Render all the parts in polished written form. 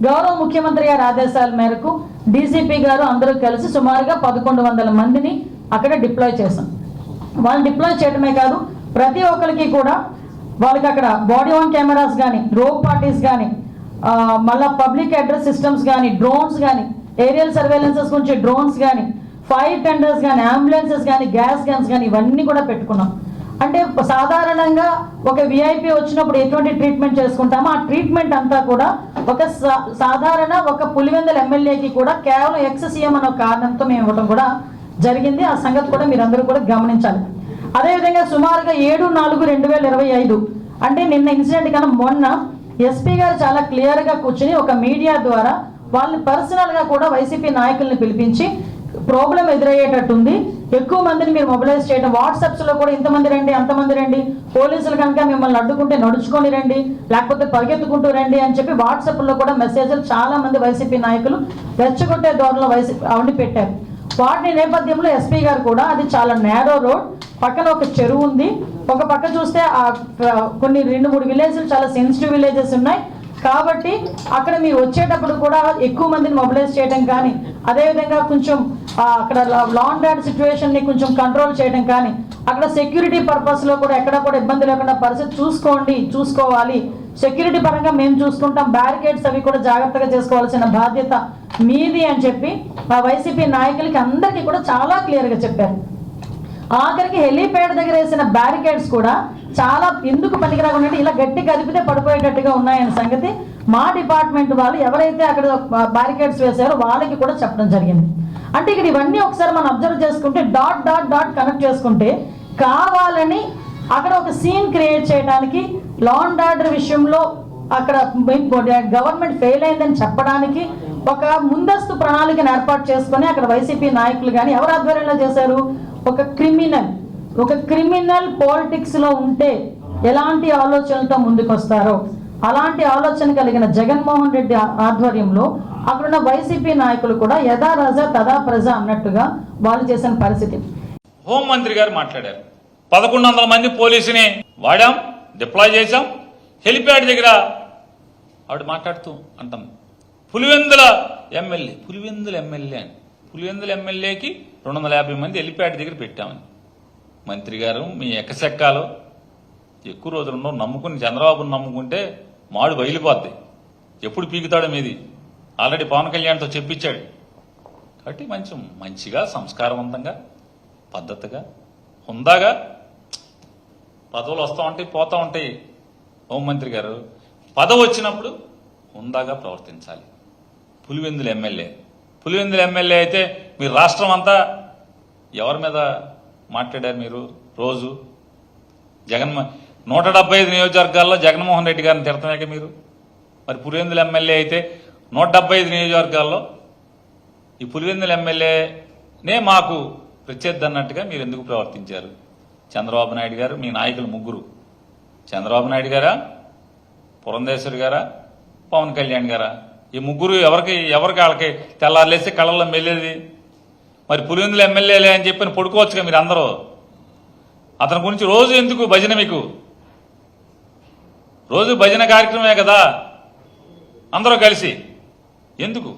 గౌరవ ముఖ్యమంత్రి గారి ఆదేశాల మేరకు డీసీపీ గారు అందరూ కలిసి సుమారుగా 1100 మందిని అక్కడ డిప్లాయ్ చేశాం. వాళ్ళు డిప్లాయ్ చేయడమే కాదు, ప్రతి ఒక్కరికి కూడా వాళ్ళకి అక్కడ బాడీ ఆన్ కెమెరాస్ కానీ, రోప్ పార్టీస్ కానీ, మళ్ళీ పబ్లిక్ అడ్రస్ సిస్టమ్స్ కానీ, డ్రోన్స్ కానీ, ఏరియల్ సర్వేలెన్సెస్ గురించి డ్రోన్స్ కానీ, ఫైర్ టెండర్స్ కానీ, అంబులెన్సెస్ కానీ, గ్యాస్ గన్స్ కానీ ఇవన్నీ కూడా పెట్టుకున్నాం. అంటే సాధారణంగా ఒక విఐపి వచ్చినప్పుడు ఎటువంటి ట్రీట్మెంట్ చేసుకుంటామో ఆ ట్రీట్మెంట్ అంతా కూడా ఒక సాధారణ ఒక పులివెందుల ఎమ్మెల్యేకి కూడా కేవలం ఎక్స్-సీఎం అనే కారణంతో మేము ఇవ్వడం కూడా జరిగింది. ఆ సంగతి కూడా మీరందరూ కూడా గమనించాలి. అదేవిధంగా సుమారుగా 7/4/2025 అంటే నిన్న ఇన్సిడెంట్ కన్నా మొన్న ఎస్పీ గారు చాలా క్లియర్గా కూర్చుని ఒక మీడియా ద్వారా వాళ్ళని పర్సనల్గా కూడా వైసీపీ నాయకుల్ని పిలిపించి ప్రాబ్లం ఎదురయ్యేటట్టుంది, ఎక్కువ మందిని మీరు మొబిలైజ్ చేయడం, వాట్సాప్స్లో కూడా ఇంతమంది రండి అంతమంది రండి, పోలీసులు కనుక మిమ్మల్ని అడ్డుకుంటే నడుచుకొని రండి లేకపోతే పరిగెత్తుకుంటూ రండి అని చెప్పి వాట్సాప్లో కూడా మెసేజ్లు చాలా మంది వైసీపీ నాయకులు రెచ్చగొట్టే ధోరణిలో అవన్నీ పెట్టారు. వాటి నేపథ్యంలో ఎస్పీ గారు కూడా అది చాలా నేరో రోడ్, పక్కన ఒక చెరువు ఉంది, ఒక పక్క చూస్తే కొన్ని 2-3 విలేజ్లు చాలా సెన్సిటివ్ విలేజెస్ ఉన్నాయి కాబట్టి అక్కడ మీరు వచ్చేటప్పుడు కూడా ఎక్కువ మందిని మొబిలైజ్ చేయడం కానీ, అదేవిధంగా కొంచెం అక్కడ లా అండ్ ఆర్డర్ సిచ్యువేషన్ని కొంచెం కంట్రోల్ చేయడం కానీ, అక్కడ సెక్యూరిటీ పర్పస్లో కూడా ఎక్కడ కూడా ఇబ్బంది లేకుండా పరిస్థితి చూసుకోవాలి, సెక్యూరిటీ పరంగా మేము చూసుకుంటాం, బ్యారికేడ్స్ అవి కూడా జాగ్రత్తగా చేసుకోవాల్సిన బాధ్యత మీది అని చెప్పి ఆ వైసీపీ నాయకులకి అందరికీ కూడా చాలా క్లియర్గా చెప్పారు. ఆఖరికి హెలీప్యాడ్ దగ్గర వేసిన బ్యారికేడ్స్ కూడా చాలా ఎందుకు పనికిరాకుండా ఇలా గట్టి కదిపితే పడిపోయేటట్టుగా ఉన్నాయనే సంగతి మా డిపార్ట్మెంట్ వాళ్ళు ఎవరైతే అక్కడ బ్యారికేడ్స్ వేశారో వాళ్ళకి కూడా చెప్పడం జరిగింది. అంటే ఇక్కడ ఇవన్నీ ఒకసారి మనం అబ్జర్వ్ చేసుకుంటే డాట్ కనెక్ట్ చేసుకుంటే కావాలని అక్కడ ఒక సీన్ క్రియేట్ చేయడానికి, లా అండ్ ఆర్డర్ విషయంలో అక్కడ గవర్నమెంట్ ఫెయిల్ అయిందని చెప్పడానికి ఒక ముందస్తు ప్రణాళికను ఏర్పాటు చేసుకొని అక్కడ వైసీపీ నాయకులు కానీ ఎవరు ఆధ్వర్యంలో చేశారు, ఒక క్రిమినల్ పాలిటిక్స్లో ఉంటే ఎలాంటి ఆలోచనలతో ముందుకు వస్తారో అలాంటి ఆలోచన కలిగిన జగన్మోహన్ రెడ్డి ఆధ్వర్యంలో అక్కడున్న వైసీపీ నాయకులు కూడా యథా రాజా తదా ప్రజ అన్నట్టుగా వాళ్ళు చేసిన పరిస్థితి. హోంమంత్రి గారు మాట్లాడారు, 1100 మంది పోలీసుని వాడాం, డిప్లాయ్ చేశాం, హెలిప్యాడ్ దగ్గర ఆవిడ మాట్లాడుతూ అంటాం పులివెందుల ఎమ్మెల్యేకి 250 మంది హెలిప్యాడ్ దగ్గర పెట్టామని. మంత్రి గారు మీ ఎక్కసెక్కాలు ఎక్కువ రోజులున్నో నమ్ముకుని చంద్రబాబుని నమ్ముకుంటే మాడు బయలుపోద్ది, ఎప్పుడు పీకుతాడో మీది ఆల్రెడీ పవన్ కళ్యాణ్తో చెప్పించాడు. కాబట్టి మంచిగా సంస్కారవంతంగా పద్ధతిగా హుందాగా పదవులు వస్తూ ఉంటాయి పోతూ ఉంటాయి. హోంమంత్రి గారు పదవి వచ్చినప్పుడు హుందాగా ప్రవర్తించాలి. పులివెందుల ఎమ్మెల్యే అయితే మీరు రాష్ట్రం అంతా ఎవరి మీద మాట్లాడారు? మీరు రోజు 175 నియోజకవర్గాల్లో జగన్మోహన్ రెడ్డి గారిని తిడతామే మీరు. మరి పులివెందుల ఎమ్మెల్యే అయితే 175 నియోజకవర్గాల్లో ఈ పులివెందుల ఎమ్మెల్యేనే మాకు ప్రత్యర్థి అన్నట్టుగా మీరు ఎందుకు ప్రవర్తించారు? చంద్రబాబు నాయుడు గారు, మీ నాయకులు ముగ్గురు, చంద్రబాబు నాయుడు గారా, పురంధేశ్వరి గారా, పవన్ కళ్యాణ్ గారా, ఈ ముగ్గురు ఎవరికి వాళ్ళకి తెల్లారులేసి కళ్ళల్లో మెల్లేది. మరి పులివెందుల ఎమ్మెల్యేలే అని చెప్పి పడుకోవచ్చుగా మీరు అందరూ. అతని గురించి రోజు ఎందుకు భజన? మీకు రోజు భజన కార్యక్రమమే కదా అందరూ కలిసి, ఎందుకు?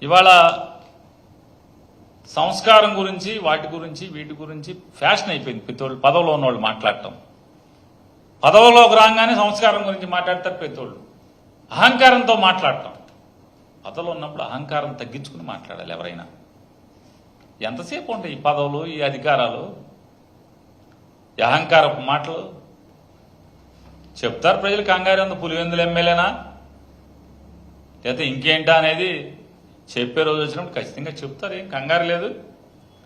ఇవాళ సంస్కారం గురించి వీటి గురించి ఫ్యాషన్ అయిపోయింది. ప్రతి పదవిలో ఉన్నవాళ్ళు మాట్లాడటం, పదవిలోకి రాగానే సంస్కారం గురించి మాట్లాడతారు. ప్రతివాళ్ళు అహంకారంతో మాట్లాడటం, పదవిలో ఉన్నప్పుడు అహంకారం తగ్గించుకుని మాట్లాడాలి ఎవరైనా. ఎంతసేపు ఉంటాయి ఈ పదవులు, ఈ అధికారాలు, ఈ అహంకారపు మాటలు చెప్తారు ప్రజలు. కంగారు ఉంది, పులివెందుల ఎమ్మెల్యేనా లేకపోతే ఇంకేంటా అనేది చెప్పే రోజు వచ్చినప్పుడు ఖచ్చితంగా చెప్తారు, ఏం కంగారు లేదు.